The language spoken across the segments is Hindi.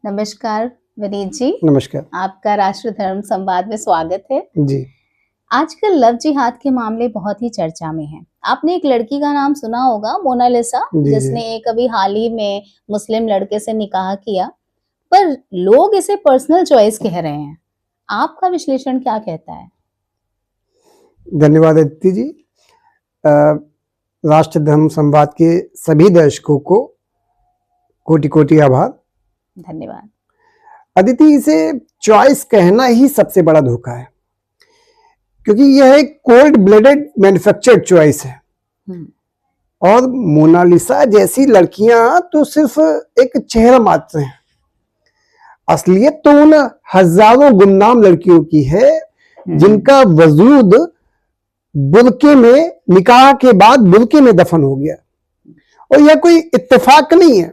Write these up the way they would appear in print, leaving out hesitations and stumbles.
नमस्कार विनीत जी। नमस्कार। आपका राष्ट्र धर्म संवाद में स्वागत है। जी। आजकल लव जिहाद के मामले बहुत ही चर्चा में हैं। आपने एक लड़की का नाम सुना होगा, मोनालिसा, जी, जिसने एक अभी हाल ही में मुस्लिम लड़के से निकाह किया, पर लोग इसे पर्सनल चॉइस कह रहे हैं। आपका विश्लेषण क्या कहता है? धन्यवाद अदिति जी। राष्ट्र धर्म संवाद के सभी दर्शकों को कोटि कोटि आभार। धन्यवाद। अदिति, इसे चॉइस कहना ही सबसे बड़ा धोखा है, क्योंकि यह एक कोल्ड ब्लडेड मैन्युफैक्चर्ड चॉइस है। और मोनालिसा जैसी लड़कियां तो सिर्फ एक चेहरा मात्र हैं। असलियत तो उन हजारों गुमनाम लड़कियों की है जिनका वजूद बुर्के में, निकाह के बाद बुर्के में दफन हो गया। और यह कोई इत्तेफाक नहीं है,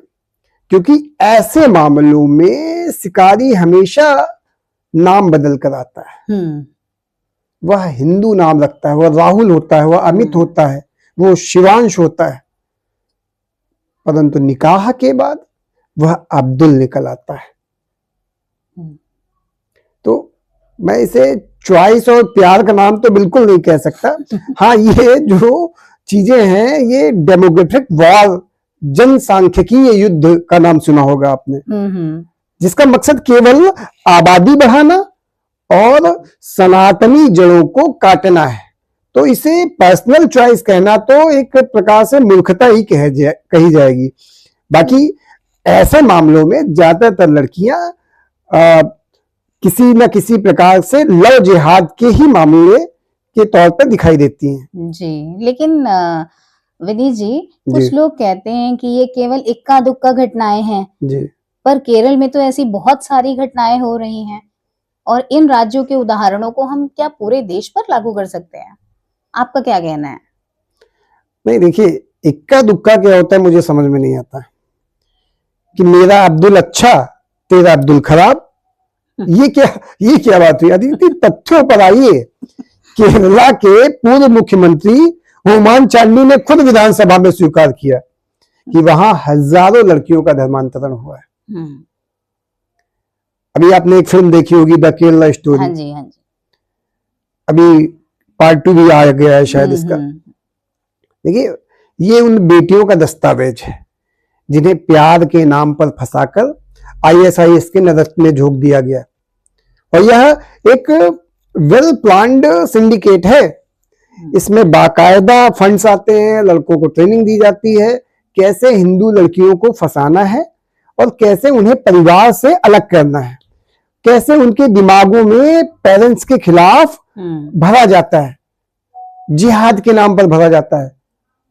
क्योंकि ऐसे मामलों में शिकारी हमेशा नाम बदल कर आता है। वह हिंदू नाम रखता है, वह राहुल होता है, वह अमित होता है, वो शिवांश होता है, परंतु निकाह के बाद वह अब्दुल निकल आता है। तो मैं इसे चॉइस और प्यार का नाम तो बिल्कुल नहीं कह सकता। हाँ, ये जो चीजें हैं, ये डेमोग्राफिक वॉर, जनसांख्यिकीय युद्ध का नाम सुना होगा आपने, जिसका मकसद केवल आबादी बढ़ाना और सनातनी जड़ों को काटना है। तो इसे पर्सनल चॉइस कहना तो एक प्रकार से मूर्खता ही कही जाएगी। बाकी ऐसे मामलों में ज्यादातर लड़कियां किसी न किसी प्रकार से लव जिहाद के ही मामले के तौर पर दिखाई देती हैं। जी, लेकिन विनीत जी, कुछ लोग कहते हैं कि ये केवल इक्का दुक्का घटनाएं हैं जी, पर केरल में तो ऐसी बहुत सारी घटनाएं हो रही हैं, और इन राज्यों के उदाहरणों को हम क्या पूरे देश पर लागू कर सकते हैं? आपका क्या कहना है? नहीं, देखिए, इक्का दुक्का क्या होता है मुझे समझ में नहीं आता। कि मेरा अब्दुल अच्छा, तेरा अब्दुल खराब, ये क्या बात हुई? अदिति, तथ्यों पर आइए। केरला के पूर्व मुख्यमंत्री होमान चांडी ने खुद विधानसभा में स्वीकार किया कि वहां हजारों लड़कियों का धर्मांतरण हुआ है। अभी आपने एक फिल्म देखी होगी, द केरला स्टोरी। हाँ जी, हाँ जी। अभी पार्ट 2 भी आ गया है शायद इसका। देखिए, ये उन बेटियों का दस्तावेज है जिन्हें प्यार के नाम पर फंसाकर ISIS के नजर में झोंक दिया गया। और यह एक वेल प्लान्ड सिंडिकेट है। इसमें बाकायदा फंड्स आते हैं, लड़कों को ट्रेनिंग दी जाती है कैसे हिंदू लड़कियों को फंसाना है और कैसे उन्हें परिवार से अलग करना है, कैसे उनके दिमागों में पेरेंट्स के खिलाफ भरा जाता है, जिहाद के नाम पर भरा जाता है,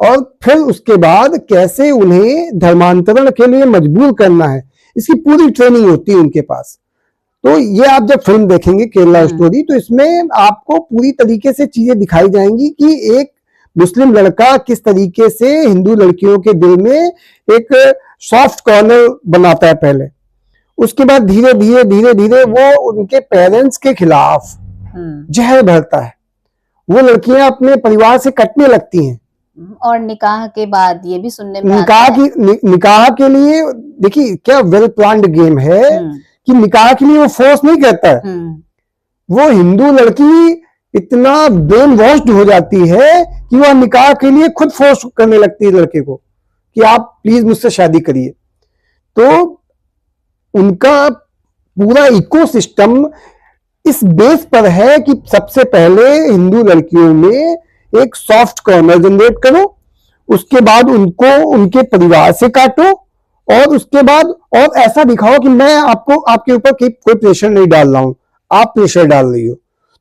और फिर उसके बाद कैसे उन्हें धर्मांतरण के लिए मजबूर करना है। इसकी पूरी ट्रेनिंग होती है उनके पास। तो ये आप जब फिल्म देखेंगे केरला स्टोरी, तो इसमें आपको पूरी तरीके से चीजें दिखाई जाएंगी कि एक मुस्लिम लड़का किस तरीके से हिंदू लड़कियों के दिल में एक सॉफ्ट कॉर्नर बनाता है पहले, उसके बाद धीरे धीरे वो उनके पेरेंट्स के खिलाफ जहर भरता है। वो लड़कियां अपने परिवार से कटने लगती हैं। और निकाह के बाद ये भी सुनने में निकाह के लिए, देखिए क्या वेल प्लान्ड गेम है कि निकाह के लिए वो फोर्स नहीं करता है। वो हिंदू लड़की इतना ब्रेन वॉश्ड हो जाती है कि वह निकाह के लिए खुद फोर्स करने लगती है लड़के को कि आप प्लीज मुझसे शादी करिए। तो उनका पूरा इकोसिस्टम इस बेस पर है कि सबसे पहले हिंदू लड़कियों में एक सॉफ्ट कॉर्नर जनरेट करो, उसके बाद उनको उनके परिवार से काटो, और उसके बाद और ऐसा दिखाओ कि मैं आपको आपके ऊपर कोई प्रेशर नहीं डाल रहा हूं, आप प्रेशर डाल रही हो।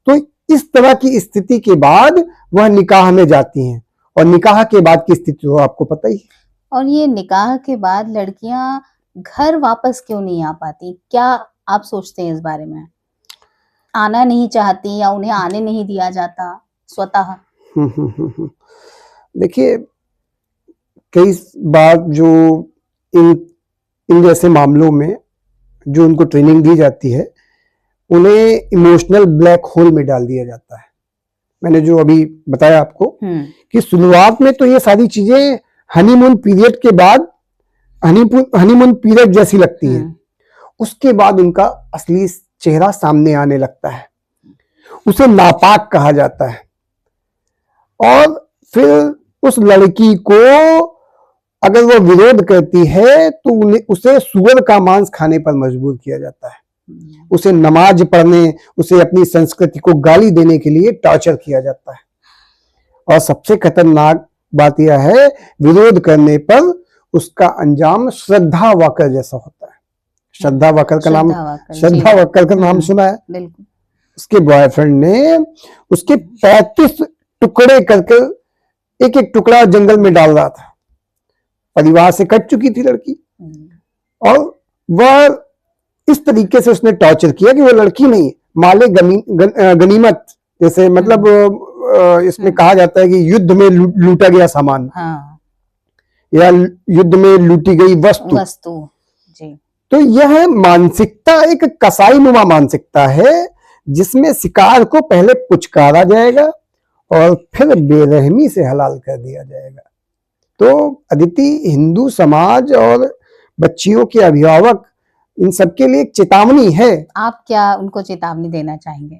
तो इस तरह की स्थिति के बाद वह निकाह में जाती हैं, और निकाह के बाद की स्थिति तो आपको पता ही है। और ये निकाह के बाद लड़कियां घर वापस क्यों नहीं आ पाती? क्या आप सोचते हैं इस बारे में? आना नहीं चाहती या उन्हें आने नहीं दिया जाता स्वतः? देखिए, कई बार जो इन जैसे मामलों में जो उनको ट्रेनिंग दी जाती है, उन्हें इमोशनल ब्लैक होल में डाल दिया जाता है। मैंने जो अभी बताया आपको कि शुरुआत में तो ये सारी चीजें हनीमून पीरियड के बाद हनीमून पीरियड जैसी लगती है, उसके बाद उनका असली चेहरा सामने आने लगता है। उसे नापाक कहा जाता है। और फिर उस लड़की को अगर वो विरोध करती है तो उसे सुअर का मांस खाने पर मजबूर किया जाता है। उसे नमाज पढ़ने, उसे अपनी संस्कृति को गाली देने के लिए टॉर्चर किया जाता है। और सबसे खतरनाक बात यह है, विरोध करने पर उसका अंजाम श्रद्धा वाकर जैसा होता है। श्रद्धा वाकर का नाम सुना है? बिल्कुल। उसके बॉयफ्रेंड ने उसके 35 टुकड़े करके एक एक टुकड़ा जंगल में डाल रहा था। परिवार से कट चुकी थी लड़की, और वह इस तरीके से उसने टॉर्चर किया कि वो लड़की नहीं, माले गनीमत जैसे, मतलब इसमें कहा जाता है कि युद्ध में लूटा गया सामान, या युद्ध में लूटी गई वस्तु जी। तो यह मानसिकता एक कसाई नुमा मानसिकता है, जिसमें शिकार को पहले पुचकारा जाएगा और फिर बेरहमी से हलाल कर दिया जाएगा। तो अदिति, हिंदू समाज और बच्चियों के अभिभावक इन सबके लिए एक चेतावनी है। आप क्या उनको चेतावनी देना चाहेंगे?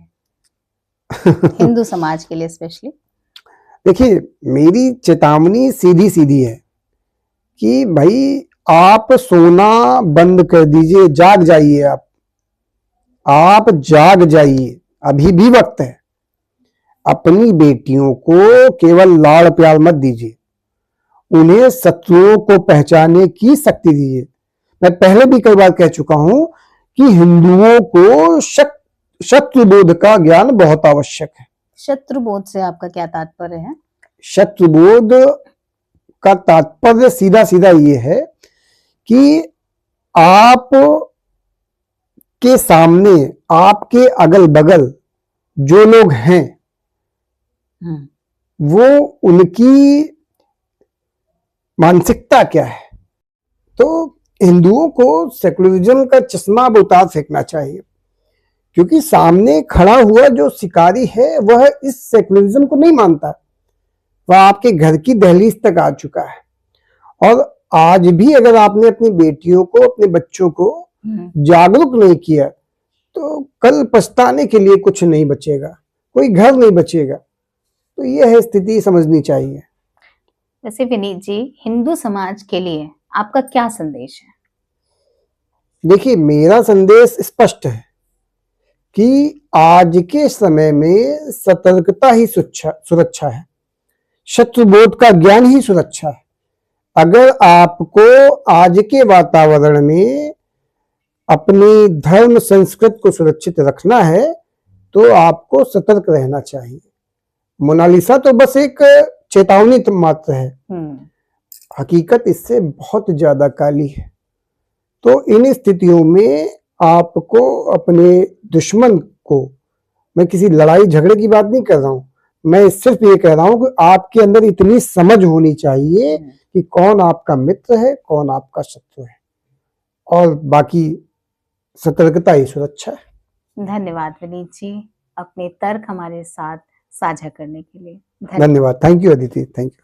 हिंदू समाज के लिए स्पेशली। देखिए, मेरी चेतावनी सीधी सीधी है कि भाई, आप सोना बंद कर दीजिए, जाग जाइए। आप जाग जाइए, अभी भी वक्त है। अपनी बेटियों को केवल लाड़ प्यार मत दीजिए, उन्हें शत्रुओं को पहचानने की शक्ति दीजिए। मैं पहले भी कई बार कह चुका हूं कि हिंदुओं को शत्रुबोध का ज्ञान बहुत आवश्यक है। शत्रुबोध से आपका क्या तात्पर्य है? शत्रुबोध का तात्पर्य सीधा सीधा ये है कि आप के सामने, आपके अगल बगल जो लोग हैं, वो उनकी मानसिकता क्या है। तो हिंदुओं को सेकुलरिज्म का चश्मा अब उतार फेंकना चाहिए, क्योंकि सामने खड़ा हुआ जो शिकारी है वह इस सेकुलरिज्म को नहीं मानता। वह आपके घर की दहलीज तक आ चुका है। और आज भी अगर आपने अपनी बेटियों को, अपने बच्चों को जागरूक नहीं किया, तो कल पछताने के लिए कुछ नहीं बचेगा, कोई घर नहीं बचेगा। तो यह स्थिति समझनी चाहिए। वैसे विनीत जी, हिंदू समाज के लिए आपका क्या संदेश है? देखिए, मेरा संदेश स्पष्ट है कि आज के समय में सतर्कता ही सुरक्षा है, शत्रुबोध का ज्ञान ही सुरक्षा है। अगर आपको आज के वातावरण में अपनी धर्म संस्कृति को सुरक्षित रखना है, तो आपको सतर्क रहना चाहिए। मोनालिसा तो बस एक चेतावनी मात्र है, हकीकत इससे बहुत ज्यादा काली है। तो इन स्थितियों में आपको अपने दुश्मन को, मैं किसी लड़ाई झगड़े की बात नहीं कर रहा हूं, मैं सिर्फ ये कह रहा हूं कि आपके अंदर इतनी समझ होनी चाहिए कि कौन आपका मित्र है, कौन आपका शत्रु है, और बाकी सतर्कता ही सुरक्षा है। धन्यवाद विनीत जी, अपने तर्क हमारे साथ साझा करने के लिए। धन्यवाद। Thank you Aditi, thank you.